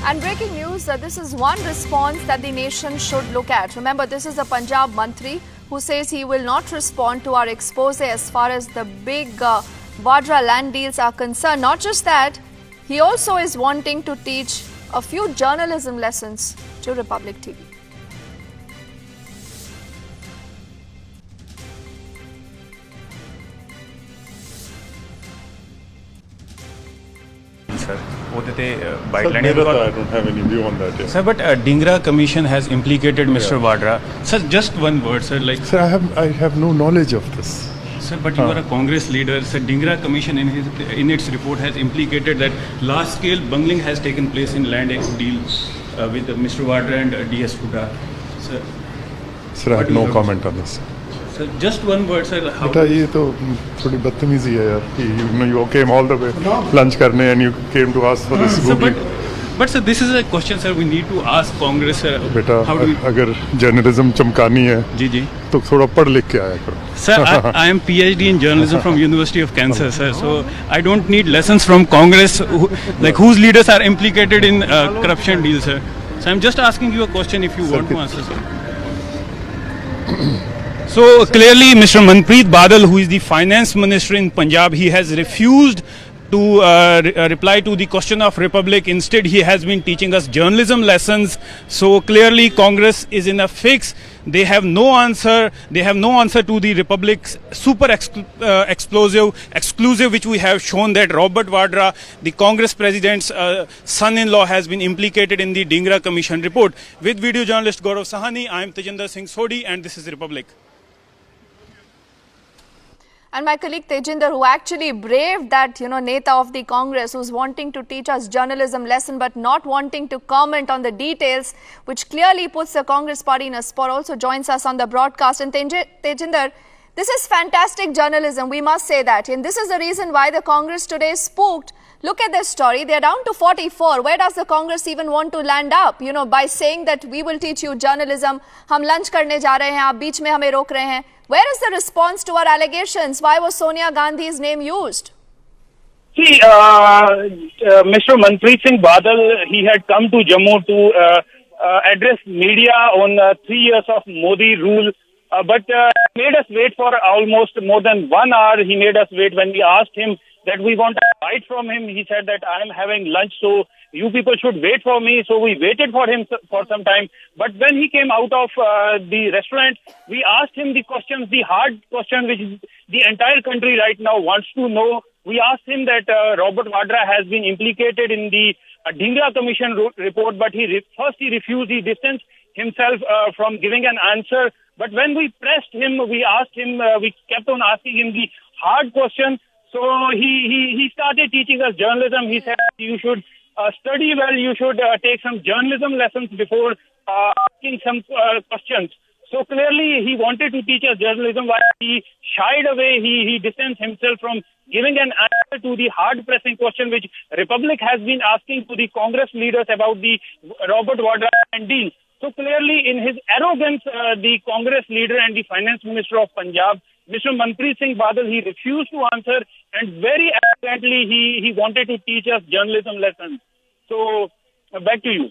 And breaking news, this is one response that the nation should look at. Remember, this is the Punjab Mantri who says he will not respond to our expose as far as the big Vadra land deals are concerned. Not just that, he also is wanting to teach a few journalism lessons to Republic TV. Sir, I don't have any view on that. Yeah. Sir, but Dhingra Commission has implicated Mr. Vadra. Sir, just one word, sir. Sir, I have no knowledge of this. Sir, but you are a Congress leader. Sir, Dhingra Commission in its report has implicated that large-scale bungling has taken place in land deal with Mr. Vadra and DS Huda. Sir, I have no comment on this. Sir, just one word, sir. बेटा ये तो थोड़ी बदतमीजी है यार कि you came all the way lunch करने and you came to ask for this googling. But sir, this is a question, sir. We need to ask Congress, sir. बेटा अगर जर्नलिज्म चमकानी है जी तो थोड़ा पढ़ लिख के आया करो. Sir, I am PhD in journalism from University of Kansas, sir. So I don't need lessons from Congress, whose leaders are implicated in corruption deals, sir. So I'm just asking you a question if you want to answer, sir. So clearly, Mr. Manpreet Badal, who is the finance minister in Punjab, he has refused to reply to the question of Republic. Instead, he has been teaching us journalism lessons. So clearly, Congress is in a fix. They have no answer. They have no answer to the Republic's super exclusive, which we have shown that Robert Vadra, the Congress president's son-in-law, has been implicated in the Dhingra Commission report. With video journalist Gaurav Sahani, I am Tejinder Singh Sodhi, and this is Republic. And my colleague Tejinder, who actually braved that, Neta of the Congress, who's wanting to teach us journalism lesson but not wanting to comment on the details, which clearly puts the Congress party in a spot, also joins us on the broadcast. And Tejinder, this is fantastic journalism, we must say that. And this is the reason why the Congress today is spooked. Look at this story. They're down to 44. Where does the Congress even want to land up? By saying that we will teach you journalism. हम lunch करने जा रहे हैं, आप बीच में हमें रोक रहे हैं. Where is the response to our allegations? Why was Sonia Gandhi's name used? See, Mr. Manpreet Singh Badal, he had come to Jammu to address media on 3 years of Modi rule. But made us wait for almost more than 1 hour. He made us wait when we asked him that we want a bite from him. He said that I am having lunch, so you people should wait for me. So we waited for him for some time. But when he came out of the restaurant, we asked him the questions, the hard question which the entire country right now wants to know. We asked him that Robert Vadra has been implicated in the Dhingra Commission report, but first he refused, he distanced himself from giving an answer. But when we pressed him, we asked him, we kept on asking him the hard question. So he started teaching us journalism. He said you should study well, you should take some journalism lessons before asking some questions. So clearly he wanted to teach us journalism while he shied away, he distanced himself from giving an answer to the hard-pressing question which Republic has been asking to the Congress leaders about the Robert Vadra and deal. So clearly in his arrogance, the Congress leader and the finance minister of Punjab, Mr. Manpreet Singh Badal, he refused to answer and very arrogantly he wanted to teach us journalism lessons. So back to you.